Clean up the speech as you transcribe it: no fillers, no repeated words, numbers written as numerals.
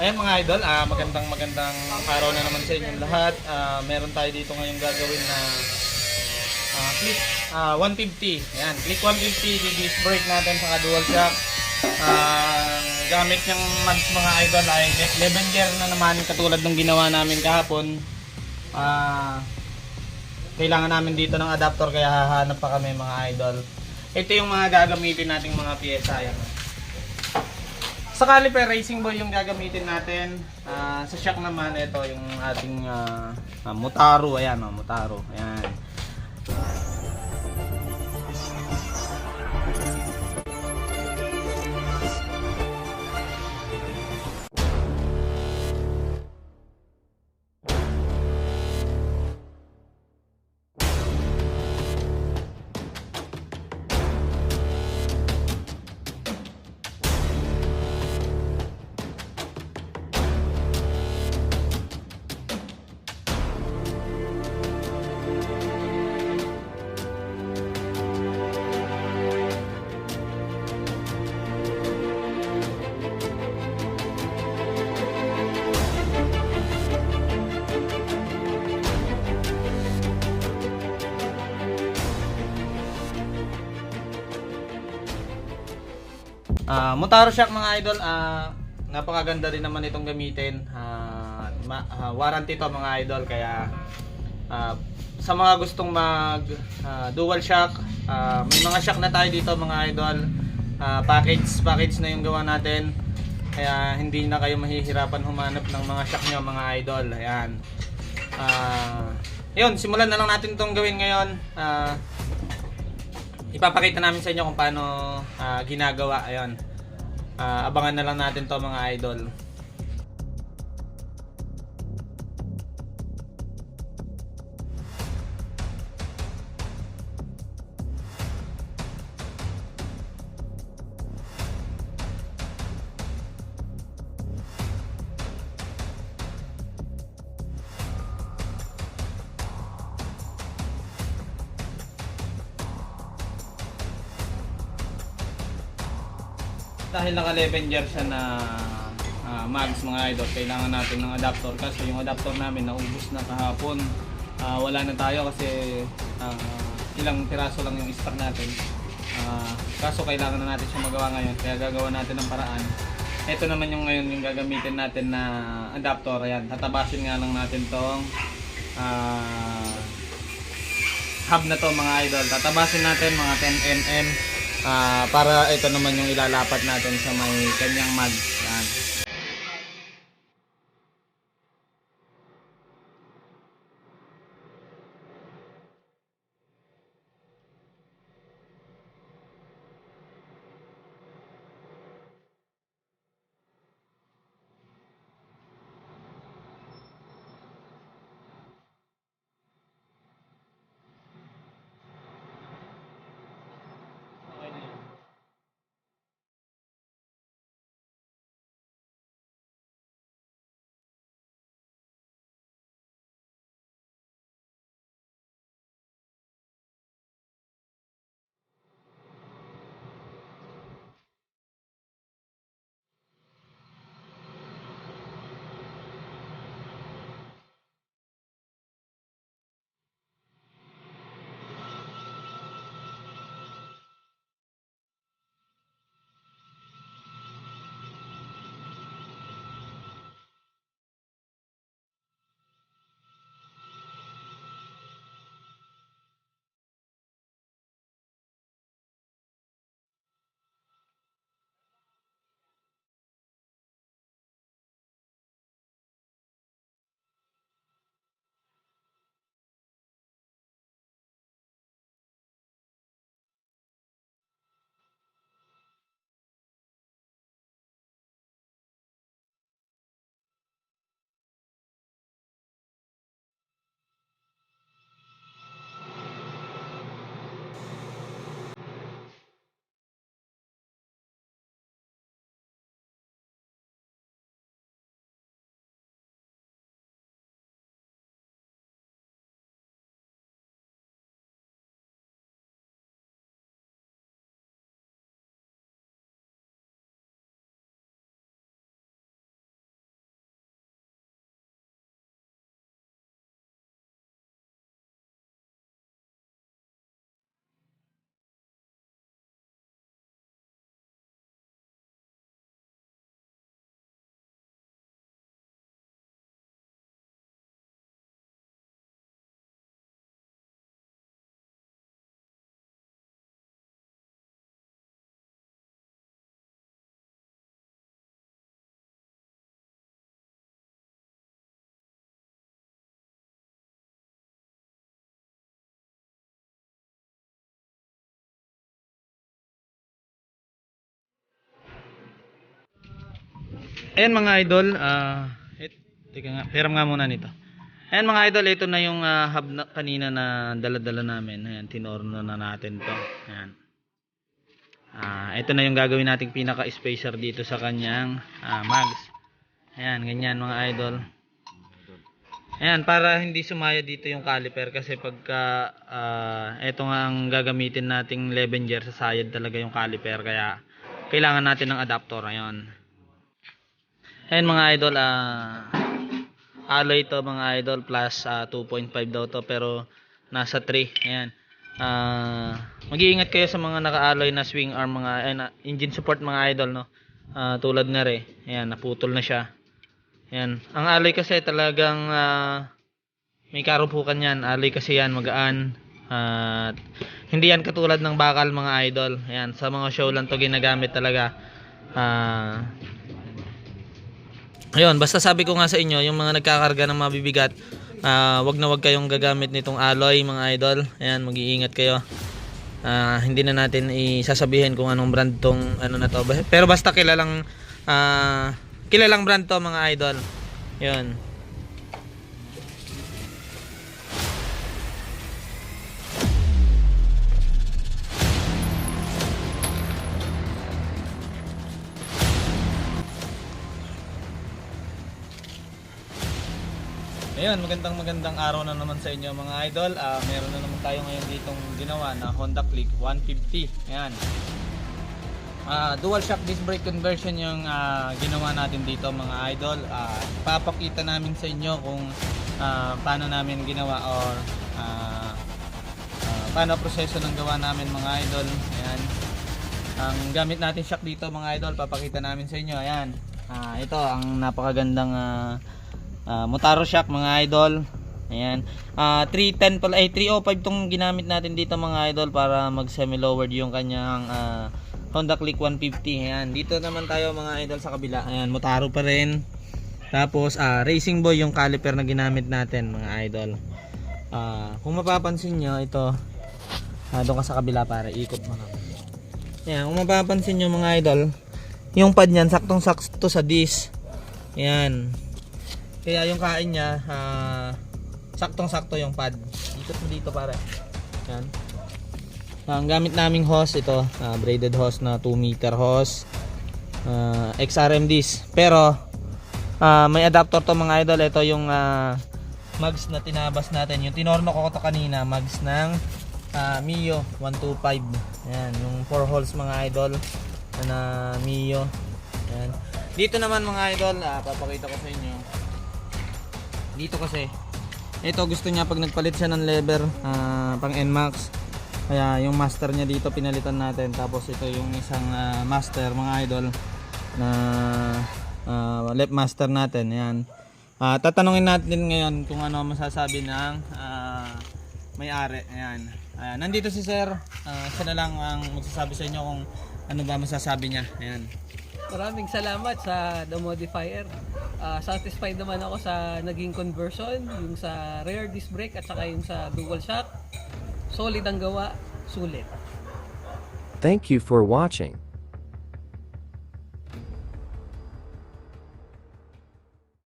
Ayan mga idol, magandang araw na naman sa inyong lahat. Meron tayo dito ngayong gagawin na click 150. Ayan, click 150 disc brake natin sa dual shock. Gamit niyang mags mga idol ay 11 gear na naman katulad ng ginawa namin kahapon. Kailangan namin dito ng adapter kaya hahanap pa kami mga idol. Ito yung mga gagamitin nating mga piyesa. Ayan. Sa caliper racing ball yung gagamitin natin. Sa shock naman ito yung ating Motaro. Ayan o, Motaro. Ayan. Motaro shock mga idol, napakaganda rin naman itong gamitin. Warranty to mga idol, kaya sa mga gustong mag dual shock, may mga shock na tayo dito mga idol. Package na yung gawa natin, kaya hindi na kayo mahihirapan humanap ng mga shock nyo mga idol. Ayan. Yun, simulan na lang natin itong gawin ngayon. Ipapakita namin sa inyo kung paano ginagawa. Ayun. Abangan na lang natin to mga idol. Dahil naka 11 gear siya na mags mga idol, kailangan natin ng adapter kasi yung adapter namin naubos na kahapon. Wala na tayo kasi ilang piraso lang yung stock natin. Kaso kailangan na natin siya magawa ngayon, kaya gagawa natin ng paraan. Ito naman yung ngayon yung gagamitin natin na adapter. Ayan, tatabasin nga lang natin tong hub na to mga idol. Tatabasin natin mga 10 mm. Para ito naman yung ilalapat natin sa may kanyang mags. Yan. Ayan mga idol, teka nga, hiram nga muna nito. Ayan mga idol, ito na yung hub na, kanina na dala-dala namin. Ayan, tinorno na natin to. Ayan. Ito na yung gagawin nating pinaka-spacer dito sa kanyang mags. Ayan, ganyan mga idol. Ayan, para hindi sumaya dito yung caliper kasi pagka ito nga ang gagamitin nating Levenger, sasayad talaga yung caliper kaya kailangan natin ng adapter. Ayan. Ayan mga idol, alloy to mga idol plus 2.5 daw to pero nasa 3. Ayan. Mag-iingat kayo sa mga naka-alloy na swing arm mga engine support mga idol, no. Tulad na rin. Ayan, naputol na siya. Ayan. Ang alloy kasi talagang may karupukan yan. Alloy kasi yan, magaan. Hindi yan katulad ng bakal mga idol. Ayan, sa mga show lang to ginagamit talaga. Ayun, basta sabi ko nga sa inyo, yung mga nagkakarga ng mabibigat, wag na wag kayong gagamit nitong alloy mga idol. Ayan, mag-iingat kayo. Hindi na natin isasabihin kung anong brand tong ano na to. Pero basta kilalang brand to mga idol. Yun. Ayun, magandang araw na naman sa inyo mga idol. Meron na naman tayo ngayon ditong ginawa na Honda Click 150. Ayan. Dual shock disc brake conversion yung ginawa natin dito mga idol. Papakita namin sa inyo kung paano namin ginawa or paano proseso ng gawa namin mga idol. Ayan. Ang gamit natin shock dito mga idol, papakita namin sa inyo. Ayan. Ito ang napakagandang Motaro shock mga idol. Ayan. 310 pala 305 tong ginamit natin dito mga idol para mag semi lowered yung kanyang Honda Click 150. Ayan. Dito naman tayo mga idol sa kabila. Ayan, Motaro pa rin. Tapos Racing Boy yung caliper na ginamit natin mga idol. Kung mapapansin nyo ito, doon ka sa kabila para ikot mo na. Ayan, kung mapapansin nyo mga idol, yung pad nyan saktong sakto sa disc. Ayan. Kaya yung kain niya, saktong-sakto yung pad. Ikot mo dito para. Yan. Ang gamit naming hose ito, braided hose na 2 meter hose. XRM disc. Pero may adapter to mga idol. Ito yung mags na tinabas natin. Yung tinorno ko to kanina, mags ng Mio 125. Yan, yung 4 holes mga idol na Mio. Yan. Dito naman mga idol, papakita ko sa inyo. Dito kasi ito gusto niya pag nagpalit siya ng lever pang NMAX, kaya yung master niya dito pinalitan natin. Tapos ito yung isang master mga idol na left master natin. Ayan. Tatanungin natin ngayon kung ano masasabi ng may-ari. Ayan. Nandito si sir, siya na lang ang magsasabi sa inyo kung ano ba masasabi niya. Ayan. Maraming salamat sa The Modifier. Satisfied naman ako sa naging conversion, yung sa rear disc brake at saka yung sa dual shock. Solid ang gawa, sulit. Thank you for watching.